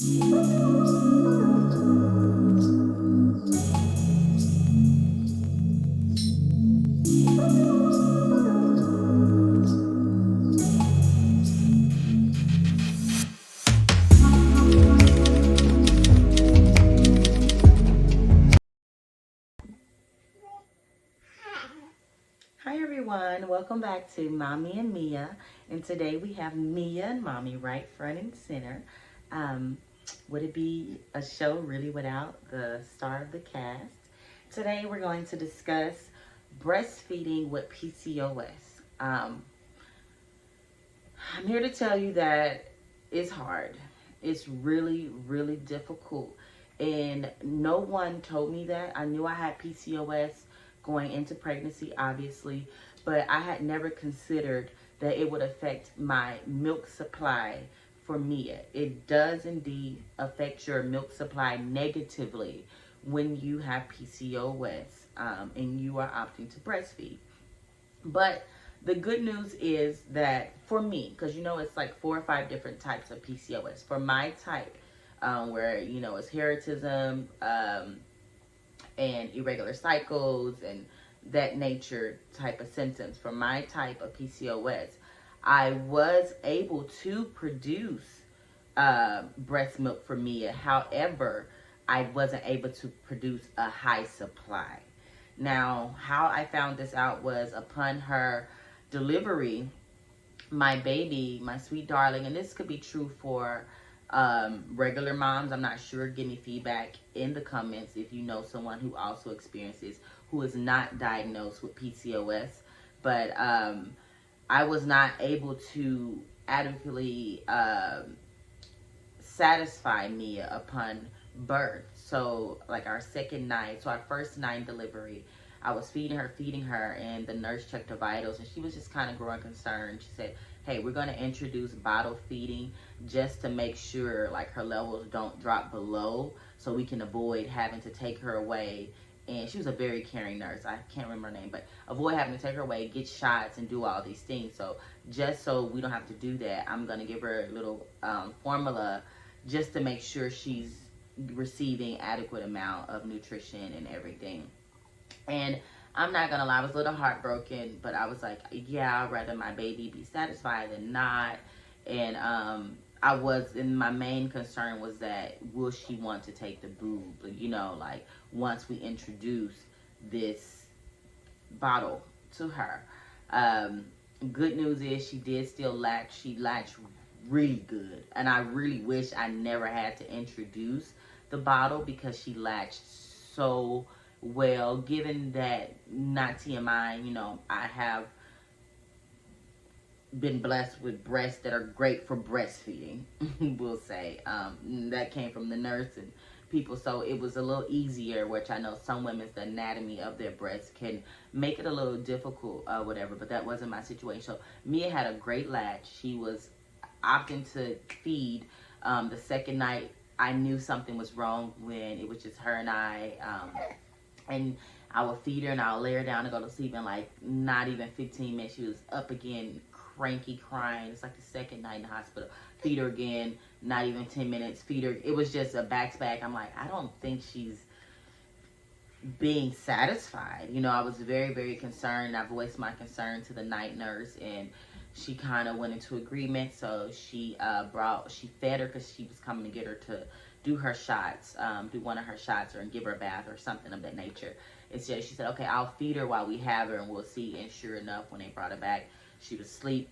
Hi everyone, welcome back to Mommy and Mia. And today we have Mia and Mommy right front and center. Um, would it be a show really without the star of the cast? Today we're going to discuss breastfeeding with PCOS. I'm here to tell you that it's hard. It's really, really difficult. And no one told me that. I knew I had PCOS going into pregnancy, obviously, but I had never considered that it would affect my milk supply for Mia. It does indeed affect your milk supply negatively when you have PCOS and you are opting to breastfeed. But the good news is that for me, because you know it's like 4 or 5 different types of PCOS. For my type, where you know it's heritism and irregular cycles and that nature type of symptoms. For my type of PCOS, I was able to produce breast milk for Mia. However, I wasn't able to produce a high supply. Now, how I found this out was upon her delivery, my baby, my sweet darling, and this could be true for regular moms. I'm not sure. Give me feedback in the comments if you know someone who also experiences, who is not diagnosed with PCOS. But I was not able to adequately satisfy Mia upon birth. So like our second night, so our first night delivery, I was feeding her, and the nurse checked her vitals, and she was just kind of growing concerned. She said, hey, we're going to introduce bottle feeding just to make sure like her levels don't drop below, so we can avoid having to take her away. And she was a very caring nurse. I can't remember her name, but avoid having to take her away, get shots, and do all these things. So just so we don't have to do that, I'm going to give her a little formula just to make sure she's receiving adequate amount of nutrition and everything. And I'm not gonna lie, I was a little heartbroken, but I was like, yeah, I'd rather my baby be satisfied than not. And and my main concern was that will she want to take the boob? You know, like once we introduce this bottle to her. Um, Good news is she did still latch. She latched really good, and I really wish I never had to introduce the bottle because she latched so well. Given that, not TMI, you know, I have been blessed with breasts that are great for breastfeeding. We'll say that came from the nurse and people, so it was a little easier, which I know some women's the anatomy of their breasts can make it a little difficult, whatever, but that wasn't my situation. So Mia had a great latch. She was opting to feed. The second night I knew something was wrong when it was just her and I, and I would feed her and I would lay her down to go to sleep, and like not even 15 minutes she was up again, cranky, crying. It's like the second night in the hospital. Feed her again, not even 10 minutes, feed her. It was just a back to back. I'm like, I don't think she's being satisfied. You know, I was very, very concerned. I voiced my concern to the night nurse, and she kind of went into agreement. So she she fed her because she was coming to get her to do her shots, do one of her shots, or give her a bath or something of that nature. And so she said, okay, I'll feed her while we have her and we'll see. And sure enough, when they brought her back, she was asleep,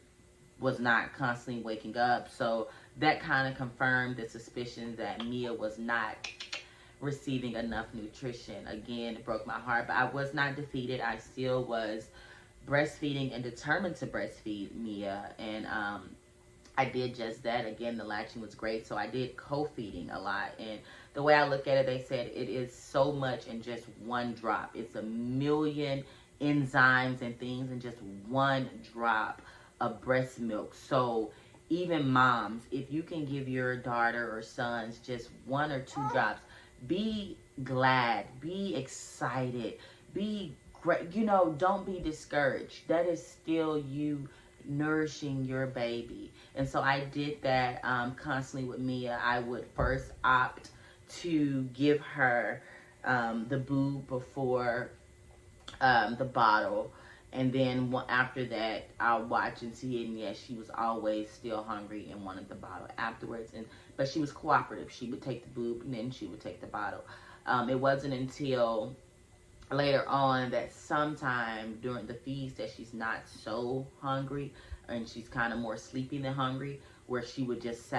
was not constantly waking up. So that kind of confirmed the suspicion that Mia was not receiving enough nutrition. Again, it broke my heart, but I was not defeated. I still was breastfeeding and determined to breastfeed Mia, and I did just that. Again, the latching was great, so I did co-feeding a lot. And the way I look at it, they said it is so much in just one drop. It's a million enzymes and things in just one drop of breast milk. So even moms, if you can give your daughter or sons just 1 or 2 drops, be glad, be excited, be great. You know, don't be discouraged. That is still you nourishing your baby. And so I did that constantly with Mia. I would first opt to give her the boob before the bottle. And then after that, I'll watch and see. And yes, she was always still hungry and wanted the bottle afterwards. But she was cooperative. She would take the boob and then she would take the bottle. It wasn't until later on that sometime during the feeds that she's not so hungry and she's kind of more sleepy than hungry, where she would just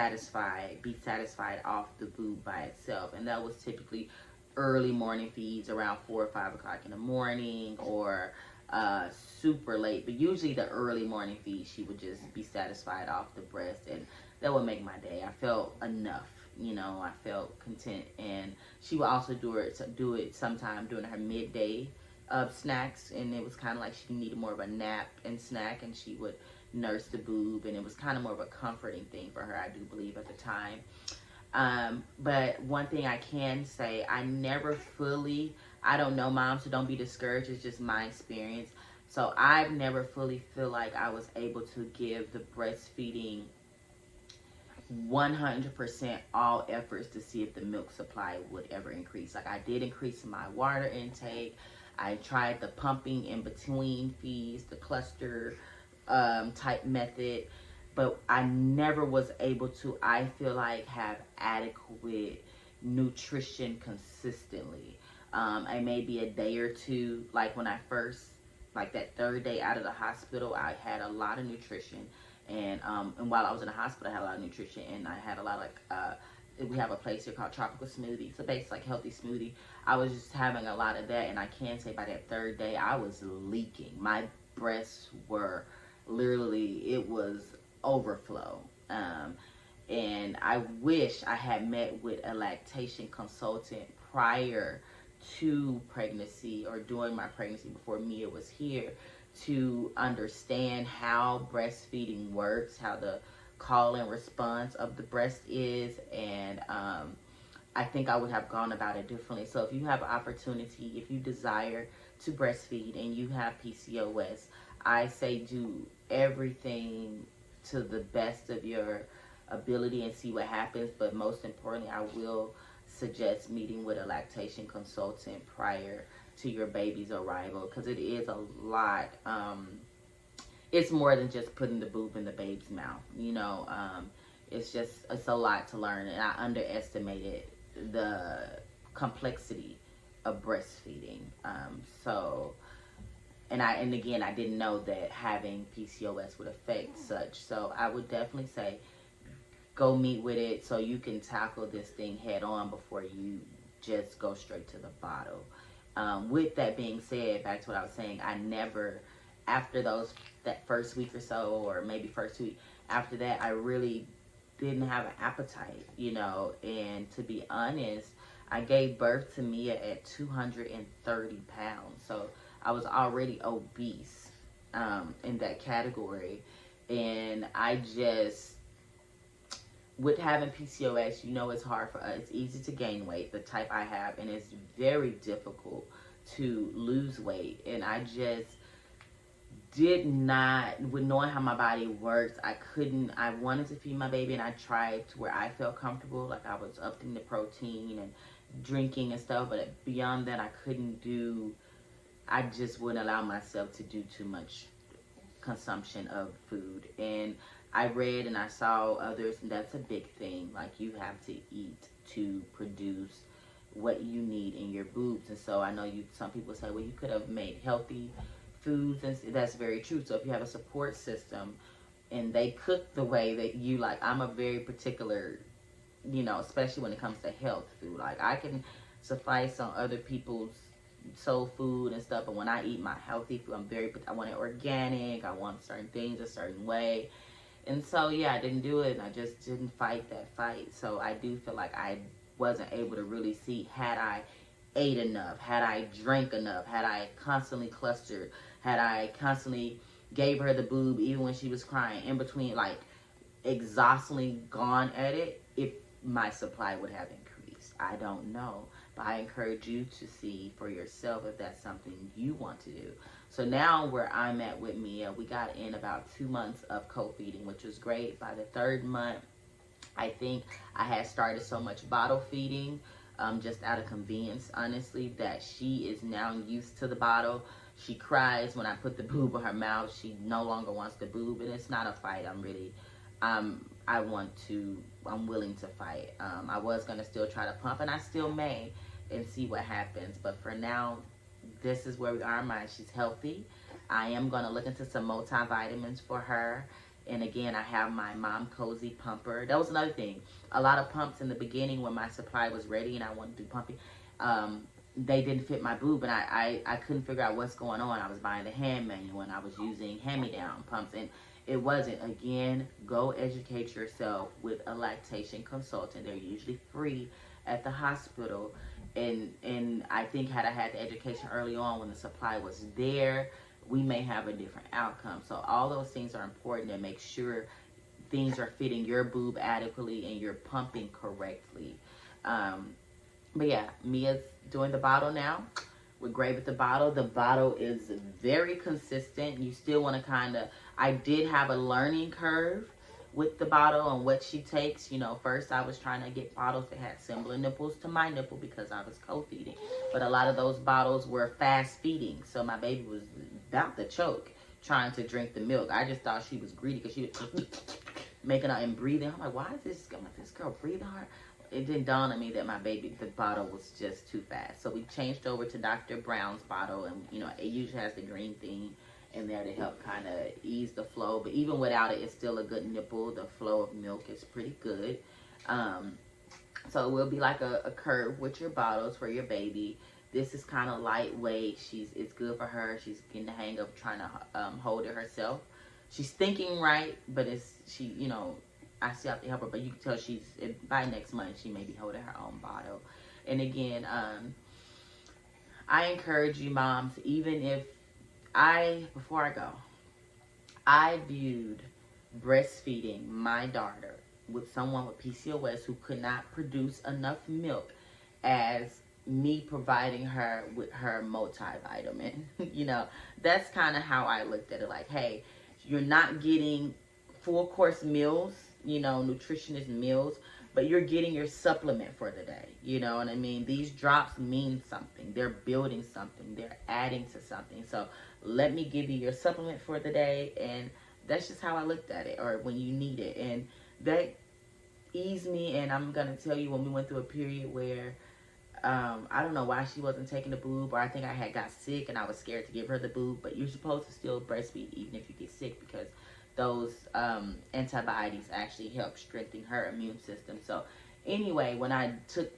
be satisfied off the boob by itself. And that was typically early morning feeds around 4 or 5 o'clock in the morning, or super late. But usually the early morning feed, she would just be satisfied off the breast, and that would make my day. I felt enough. I felt content. And she would also do it sometime during her midday snacks, and it was kind of like she needed more of a nap and snack, and she would nurse the boob, and it was kind of more of a comforting thing for her, I do believe, at the time. But one thing I can say, I don't know, mom, so don't be discouraged. It's just my experience. So I've never fully feel like I was able to give the breastfeeding 100% all efforts to see if the milk supply would ever increase. Like, I did increase my water intake. I tried the pumping in between feeds, the cluster type method, but I never was able to, I feel like, have adequate nutrition consistently. I maybe a day or two, like when I first, like that third day out of the hospital, I had a lot of nutrition. And while I was in the hospital, I had a lot of nutrition, and I had a lot of, we have a place here called Tropical Smoothie. So basically like healthy smoothie. I was just having a lot of that, and I can say by that third day, I was leaking. My breasts were literally, it was overflow. And I wish I had met with a lactation consultant prior to pregnancy, or during my pregnancy before Mia was here, to understand how breastfeeding works, how the call and response of the breast is. And I think I would have gone about it differently. So if you have an opportunity, if you desire to breastfeed and you have PCOS, I say do everything to the best of your ability and see what happens. But most importantly, I will suggest meeting with a lactation consultant prior to your baby's arrival, because it is a lot. It's more than just putting the boob in the baby's mouth. It's a lot to learn, and I underestimated the complexity of breastfeeding. And again, I didn't know that having PCOS would affect such. So I would definitely say go meet with it so you can tackle this thing head on before you just go straight to the bottle. With that being said, back to what I was saying, I never, after that first week or so, or maybe first week after that, I really didn't have an appetite, and to be honest, I gave birth to Mia at 230 pounds. So I was already obese in that category. And I just, with having PCOS, it's hard for us. It's easy to gain weight, the type I have, and it's very difficult to lose weight. And I just did not, with knowing how my body works, I wanted to feed my baby, and I tried to where I felt comfortable, like I was upping the protein and drinking and stuff, but beyond that, I just wouldn't allow myself to do too much consumption of food. And I read and I saw others, and that's a big thing. Like, you have to eat to produce what you need in your boobs. And so I know some people say, well, you could have made healthy foods, and that's very true. So if you have a support system and they cook the way that you like, I'm a very particular, especially when it comes to health food. Like, I can suffice on other people's soul food and stuff, but when I eat my healthy food, I want it organic. I want certain things a certain way. And so, yeah, I didn't do it, and I just didn't fight that fight. So I do feel like I wasn't able to really see, had I ate enough, had I drank enough, had I constantly clustered, had I constantly gave her the boob even when she was crying, in between, like, exhaustingly gone at it, if my supply would have increased. weeks. I don't know. But I encourage you to see for yourself if that's something you want to do. So now where I'm at with Mia, we got in about 2 months of co-feeding, which was great. By the 3rd month, I think I had started so much bottle feeding, just out of convenience, honestly, that she is now used to the bottle. She cries when I put the boob in her mouth. She no longer wants the boob, and it's not a fight. I'm willing to fight. I was going to still try to pump, and I still may, and see what happens. But for now, this is where we are in mind. She's healthy. I am going to look into some multivitamins for her. And again, I have my Mom Cozy pumper. That was another thing. A lot of pumps in the beginning when my supply was ready and I wanted to do pumping, they didn't fit my boob, and I couldn't figure out what's going on. I was buying the hand manual and I was using hand-me-down pumps, and it wasn't. Again, go educate yourself with a lactation consultant. They're usually free at the hospital. And I think had I had the education early on when the supply was there, we may have a different outcome. So all those things are important, to make sure things are fitting your boob adequately and you're pumping correctly. But yeah, Mia's doing the bottle now. We're great with the bottle. The bottle is very consistent. You still want to I did have a learning curve with the bottle and what she takes. First I was trying to get bottles that had similar nipples to my nipple because I was co-feeding. But a lot of those bottles were fast feeding. So my baby was about to choke trying to drink the milk. I just thought she was greedy because she was making out and breathing. I'm like, why is this girl breathing hard? It didn't dawn on me that the bottle was just too fast. So we changed over to Dr. Brown's bottle, and it usually has the green thing in there to help kind of ease the flow. But even without it, it's still a good nipple. The flow of milk is pretty good. So it will be like a curve with your bottles for your baby. This is kind of lightweight. It's good for her. She's getting the hang of trying to hold it herself. She's thinking right, but I still have to help her. But you can tell by next month she may be holding her own bottle. And again, I encourage you moms, even if before I go, I viewed breastfeeding my daughter with someone with PCOS who could not produce enough milk as me providing her with her multivitamin. That's kind of how I looked at it. Like, hey, you're not getting full course meals, nutritionist meals, but you're getting your supplement for the day. You know what I mean? These drops mean something. They're building something. They're adding to something. So let me give you your supplement for the day. And that's just how I looked at it, or when you need it. And that eased me. And I'm going to tell you, when we went through a period where I don't know why she wasn't taking the boob, or I think I had got sick and I was scared to give her the boob, but you're supposed to still breastfeed even if you get sick, because those antibiotics actually help strengthen her immune system. So anyway, when I took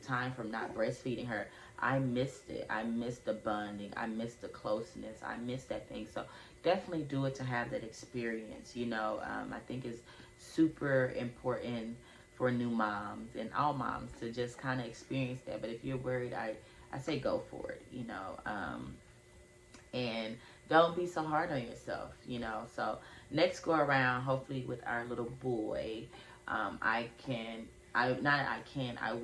time from not breastfeeding her, I missed it. I missed the bonding. I missed the closeness. I missed that thing. So definitely do it to have that experience. I think it's super important for new moms and all moms to just kind of experience that. But if you're worried, I say go for it, and don't be so hard on yourself, So next go around, hopefully with our little boy, I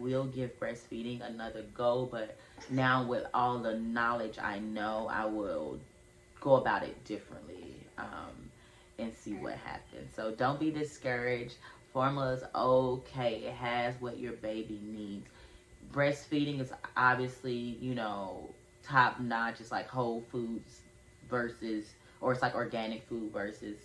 will give breastfeeding another go, but now with all the knowledge I know, I will go about it differently, and see what happens. So don't be discouraged. Formula is okay. It has what your baby needs. Breastfeeding is obviously, top notch. It's like whole foods or it's like organic food versus,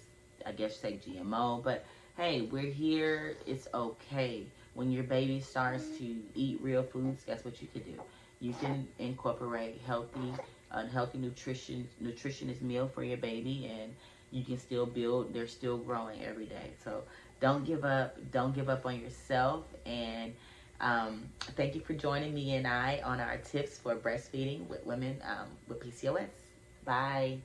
I guess, say GMO. But hey, we're here. It's okay. When your baby starts to eat real foods, guess what you can do? You can incorporate healthy nutritionist meal for your baby, and you can still build. They're still growing every day. So don't give up. Don't give up on yourself. And thank you for joining me and I on our tips for breastfeeding with women with PCOS. Bye.